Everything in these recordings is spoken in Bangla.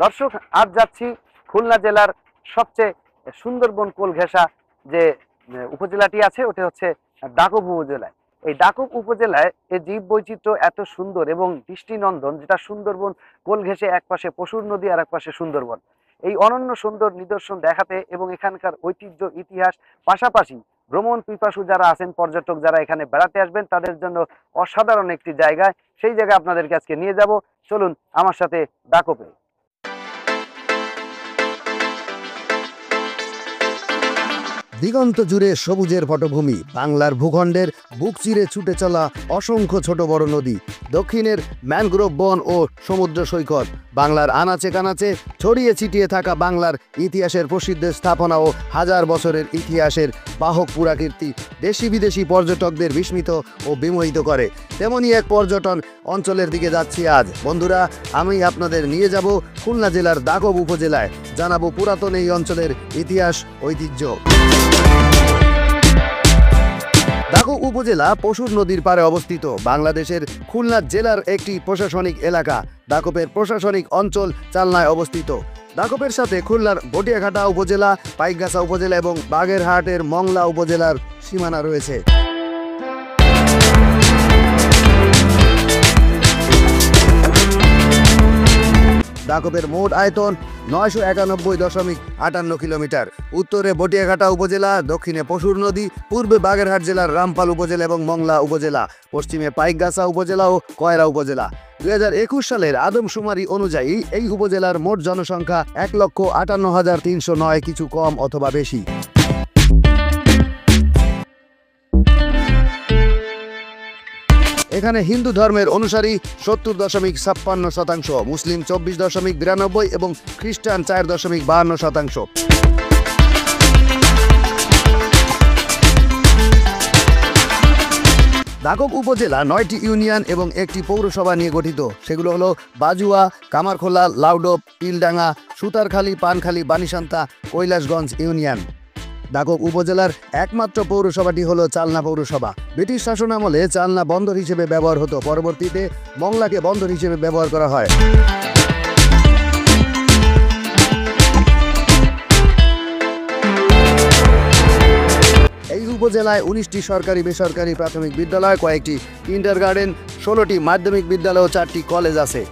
দর্শক, আজ যাচ্ছি খুলনা জেলার সবচেয়ে সুন্দরবন কোল ঘেঁষা যে উপজেলাটি আছে, ওটা হচ্ছে দাকব উপজেলায়। এই দাকব উপজেলায় এই জীব বৈচিত্র্য এত সুন্দর এবং দৃষ্টিনন্দন, যেটা সুন্দরবন কোল ঘেঁষে এক পাশে পশুর নদী আর এক পাশে সুন্দরবন। এই অনন্য সুন্দর নিদর্শন দেখাতে এবং এখানকার ঐতিহ্য ইতিহাস, পাশাপাশি ভ্রমণ পিপাসু যারা আছেন, পর্যটক যারা এখানে বেড়াতে আসবেন, তাদের জন্য অসাধারণ একটি জায়গায়, সেই জায়গায় আপনাদেরকে আজকে নিয়ে যাব। চলুন আমার সাথে দাকবে। দিগন্ত জুড়ে সবুজের পটভূমি, বাংলার ভূখণ্ডের বুক চিরে ছুটে চলা অসংখ্য ছোট বড় নদী, দক্ষিণের ম্যানগ্রোভ বন ও সমুদ্র সৈকত, বাংলার আনাচে কানাচে ছড়িয়ে ছিটিয়ে থাকা বাংলার ইতিহাসের প্রসিদ্ধ স্থাপনা ও হাজার বছরের ইতিহাসের বাহক পুরাকীর্তি দেশি বিদেশি পর্যটকদের বিস্মিত ও বিমোহিত করে। তেমনই এক পর্যটন অঞ্চলের দিকে যাচ্ছি আজ। বন্ধুরা, আমি আপনাদের নিয়ে যাব খুলনা জেলার দাকব উপজেলায়, জানাবো পুরাতন এই অঞ্চলের ইতিহাস ঐতিহ্য। দাকব উপজেলা পশুর নদীর পাড়ে অবস্থিত বাংলাদেশের খুলনা জেলার একটি প্রশাসনিক এলাকা। দাকবের প্রশাসনিক অঞ্চল চালনায় অবস্থিত। দাকবের সাথে খুলনার বটিয়াঘাটা উপজেলা, পাইকগাছা উপজেলা এবং বাগেরহাটের মংলা উপজেলার সীমানা রয়েছে। দাকবের মোট আয়তন 991.58 কিলোমিটার। উত্তরে বটিয়াঘাটা উপজেলা, দক্ষিণে পশুর নদী, পূর্বে বাগেরহাট জেলার রামপাল উপজেলা এবং মংলা উপজেলা, পশ্চিমে পাইকগাছা উপজেলা ও কয়রা উপজেলা। 2021 সালের আদমশুমারি অনুযায়ী এই উপজেলার মোট জনসংখ্যা 1,58,309, কিছু কম অথবা বেশি। এখানে হিন্দু ধর্মের অনুসারী 70.56%, মুসলিম 24.92% এবং খ্রিস্টান 4.52%। দাকব উপজেলা 9টি ইউনিয়ন এবং একটি পৌরসভা নিয়ে গঠিত। সেগুলো হলো বাজুয়া, কামারখোলা, লাউডব, তিলডাঙ্গা, সুতারখালী, পানখালী, বানিসান্তা, কৈলাসগঞ্জ ইউনিয়ন। দাকব উপজেলার একমাত্র পৌরসভাটি হলো চালনা পৌরসভা। ব্রিটিশ শাসনামলে চালনা বন্দর হিসেবে ব্যবহার হতো, পরবর্তীতে মংলাকে বন্দর হিসেবে ব্যবহার করা হয়। এই উপজেলায় 19টি সরকারি বেসরকারি প্রাথমিক বিদ্যালয়, কয়েকটি কিন্ডারগার্টেন, 16টি মাধ্যমিক বিদ্যালয় ও 4টি কলেজ আছে।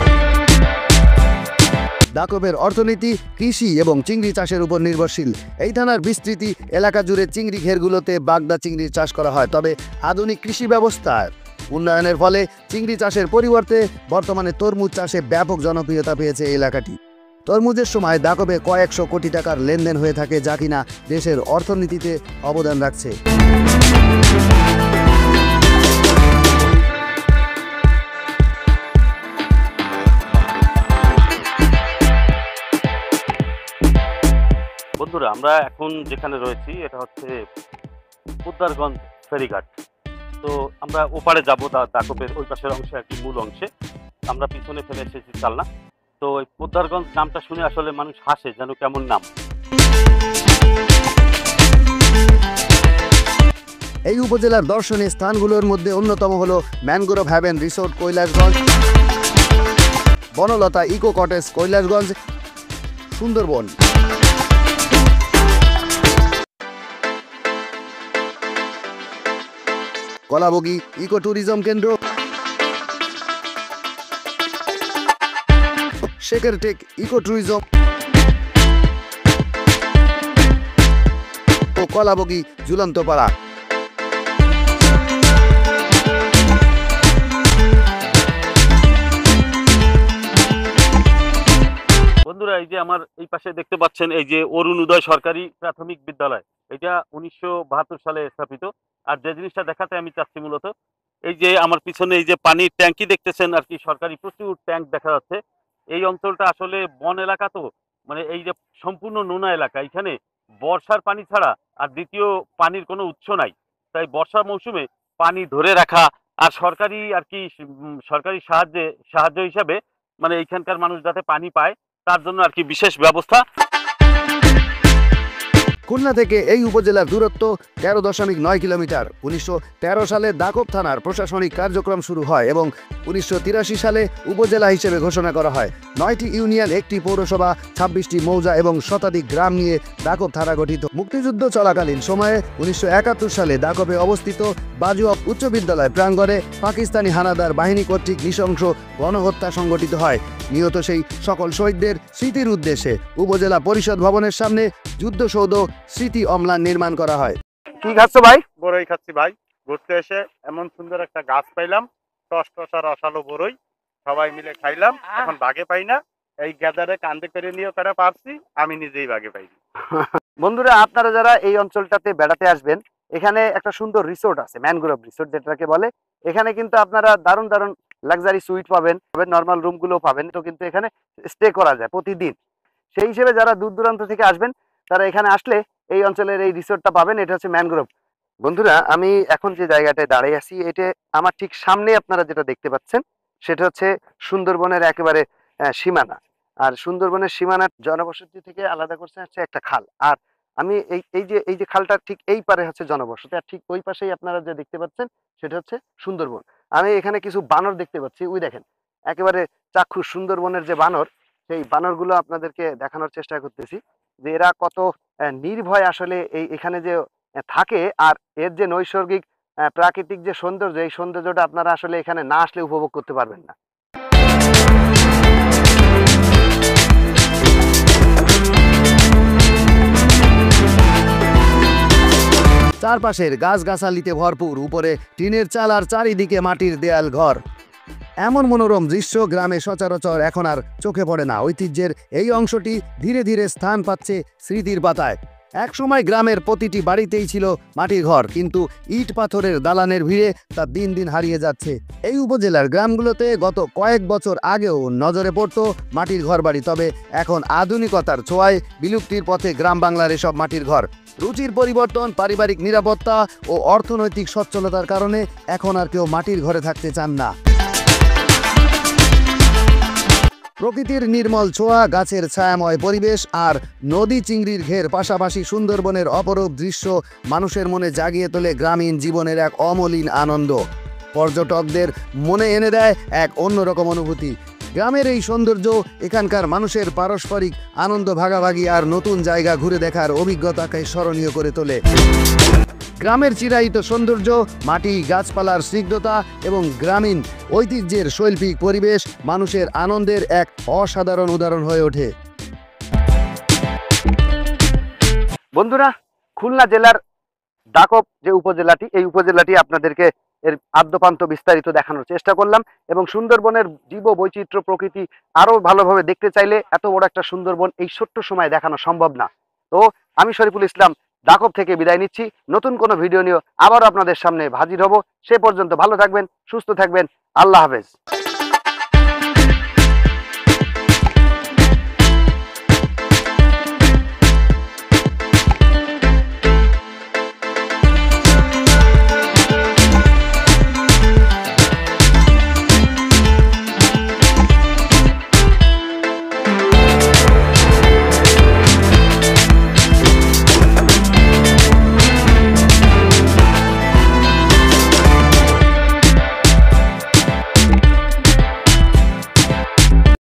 দাকবের অর্থনীতি কৃষি এবং চিংড়ি চাষের উপর নির্ভরশীল। এই থানার বিস্তৃতি এলাকা জুড়ে চিংড়ি ঘেরগুলোতে বাগদা চিংড়ির চাষ করা হয়। তবে আধুনিক কৃষি ব্যবস্থার উন্নয়নের ফলে চিংড়ি চাষের পরিবর্তে বর্তমানে তরমুজ চাষে ব্যাপক জনপ্রিয়তা পেয়েছে এই এলাকাটি। তরমুজের সময় দাকবে কয়েকশো কোটি টাকার লেনদেন হয়ে থাকে, যা কিনা দেশের অর্থনীতিতে অবদান রাখছে। বন্ধুরা, আমরা এখন যেখানে রয়েছি এটা হচ্ছে পোদ্দারগঞ্জ ফেরিঘাট। তো আমরা ওপারে যাব, দাকবের ওই পাশের অংশে, একটি মূল অংশে। আমরা পিছনে ফেলে এসেছি চালনা। তো ওই পোদ্দারগঞ্জ নামটা শুনে আসলে মানুষ হাসে, যেন কেমন নাম। এই উপজেলার দর্শনীয় স্থানগুলোর মধ্যে অন্যতম হলো mangrove haven resort Kailashganj, Banalata eco cottage Kailashganj, Sundarban, Kalabagi eco tourism কেন্দ্র, শেখেরটেক ইকো ট্যুরিজম ও কলাবগি ঝুলন্ত পাড়া। বন্ধুরা, এই যে আমার এই পাশে দেখতে পাচ্ছেন, এই যে অরুণোদয় সরকারি প্রাথমিক বিদ্যালয়, এটা 1972 সালে স্থাপিত। আর যে জিনিসটা দেখাতে আমি চাচ্ছি মূলত, এই যে আমার পিছনে এই যে পানির ট্যাঙ্কি দেখতেছেন আর কি, সরকারি প্রচুর ট্যাঙ্ক দেখা যাচ্ছে। এই অঞ্চলটা আসলে বন এলাকা, তো মানে এই যে সম্পূর্ণ নোনা এলাকা, এখানে বর্ষার পানি ছাড়া আর দ্বিতীয় পানির কোনো উৎস নাই। তাই বর্ষার মৌসুমে পানি ধরে রাখা আর সরকারি আর কি সরকারি সাহায্য হিসাবে, মানে এইখানকার মানুষ যাতে পানি পায় তার জন্য আর কি বিশেষ ব্যবস্থা। খুলনা থেকে এই উপজেলার দূরত্ব 13.9 কিলোমিটার। 1913 সালে দাকব থানার প্রশাসনিক কার্যক্রম শুরু হয় এবং 1983 সালে উপজেলা হিসেবে ঘোষণা করা হয়। 9টি ইউনিয়ন, 1টি পৌরসভা, 26টি মৌজা এবং শতাধিক গ্রাম নিয়ে দাকব থানা গঠিত। মুক্তিযুদ্ধ চলাকালীন সময়ে 1971 সালে দাকবে অবস্থিত বাজুয়া উচ্চ বিদ্যালয় প্রাঙ্গণে পাকিস্তানি হানাদার বাহিনী কর্তৃক নৃশংস গণহত্যা সংঘটিত হয়। নিহত সেই সকল শহীদদের স্মৃতির উদ্দেশ্যে উপজেলা পরিষদ ভবনের সামনে যুদ্ধসৌধ স্মৃতি অম্লান নির্মাণ করা হয়। কি খাচ্ছ ভাই? বড়ই খাচ্ছি ভাই। ঘুরতে এসে এমন সুন্দর একটা গাছ পাইলাম, টস টসা রসালো বড়ই, সবাই মিলে খাইলাম। এখন বাগে পাই না, এই গ্যাদারে কান্দে করে নিয়ে করে পারছি, আমি নিজেই বাগে পাইনি। বন্ধুরা, আপনারা যারা এই অঞ্চলটাতে বেড়াতে আসবেন, এখানে একটা সুন্দর রিসোর্ট আছে, ম্যানগ্রোভ রিসোর্ট যেটাকে বলে। এখানে কিন্তু আপনারা দারুণ দারুণ লাক্সারি সুইট পাবেন, নর্মাল রুমগুলো পাবেন। তো কিন্তু এখানে স্টে করা যায় প্রতিদিন। সেই হিসেবে যারা দূর দূরান্ত থেকে আসবেন, তারা এখানে আসলে এই অঞ্চলের এই রিসোর্টটা পাবেন। এটা হচ্ছে ম্যানগ্রোভ। বন্ধুরা, আমি এখন যে জায়গাটায় দাঁড়িয়ে আছি, এটা আমার ঠিক সামনে আপনারা যেটা দেখতে পাচ্ছেন, সেটা হচ্ছে সুন্দরবনের একেবারে সীমানা। আর সুন্দরবনের সীমানার জনবসতি থেকে আলাদা করছে হচ্ছে একটা খাল। আর আমি এই যে খালটার ঠিক এই পারে হচ্ছে জনবসতি, আর ঠিক ওই পাশেই আপনারা যে দেখতে পাচ্ছেন সেটা হচ্ছে সুন্দরবন। আমি এখানে কিছু বানর দেখতে পাচ্ছি, ওই দেখেন একেবারে চাক্ষুষ সুন্দরবনের যে বানর, সেই বানরগুলো আপনাদেরকে দেখানোর চেষ্টা করতেছি যে এরা কত নির্ভয় আসলে এখানে যে থাকে। আর এর যে নৈসর্গিক প্রাকৃতিক যে সৌন্দর্য, এই সৌন্দর্যটা আপনারা আসলে এখানে না আসলে উপভোগ করতে পারবেন না। চারপাশের গাছগাছালিতে ভরপুর, উপরে টিনের চাল আর চারিদিকে মাটির দেয়াল ঘর। এমন মনোরম দৃশ্য গ্রামে সচরাচর এখন আর চোখে পড়ে না। ঐতিহ্যের এই অংশটি ধীরে ধীরে স্থান পাচ্ছে স্মৃতির পাতায়। একসময় গ্রামের প্রতিটি বাড়িতেই ছিল মাটির ঘর, কিন্তু ইট পাথরের দালানের ভিড়ে তা দিন দিন হারিয়ে যাচ্ছে। এই উপজেলার গ্রামগুলোতে গত কয়েক বছর আগেও নজরে পড়তো মাটির ঘর বাড়ি, তবে এখন আধুনিকতার ছোঁয়ায় বিলুপ্তির পথে গ্রাম বাংলার এসব মাটির ঘর। রুচির পরিবর্তন, পারিবারিক নিরাপত্তা ও অর্থনৈতিক সচ্ছলতার কারণে এখন আর কেউ মাটির ঘরে থাকতে চান না। প্রকৃতির নির্মল ছোঁয়া, গাছের ছায়াময় পরিবেশ আর নদী চিংড়ির ঘের, পাশাপাশি সুন্দরবনের অপরূপ দৃশ্য মানুষের মনে জাগিয়ে তোলে গ্রামীণ জীবনের এক অমলিন আনন্দ। পর্যটকদের মনে এনে দেয় এক অন্যরকম অনুভূতি। গ্রামের এই সৌন্দর্য এখানকার মানুষের পারস্পরিক আনন্দ ভাগাভাগি আর নতুন জায়গা ঘুরে দেখার অভিজ্ঞতাকে স্মরণীয় করে তোলে। গ্রামের চিরায়িত সৌন্দর্য, মাটি, গাছপালার স্নিগ্ধতা এবং গ্রামীণ ঐতিহ্যের শৈল্পিক পরিবেশ মানুষের আনন্দের এক অসাধারণ উদাহরণ হয়ে ওঠে। বন্ধুরা, খুলনা জেলার দাকব যে উপজেলাটি, এই উপজেলাটি আপনাদেরকে এর আদ্যপান্ত বিস্তারিত দেখানোর চেষ্টা করলাম। এবং সুন্দরবনের জীব বৈচিত্র্য, প্রকৃতি আরো ভালোভাবে দেখতে চাইলে এত বড় একটা সুন্দরবন এই ছোট্ট সময় দেখানো সম্ভব না। তো আমি শরীফুল ইসলাম দাকব থেকে বিদায় নিচ্ছি। নতুন কোনো ভিডিও নিয়ে আবারও আপনাদের সামনে হাজির হব। সে পর্যন্ত ভালো থাকবেন, সুস্থ থাকবেন। আল্লাহ হাফেজ।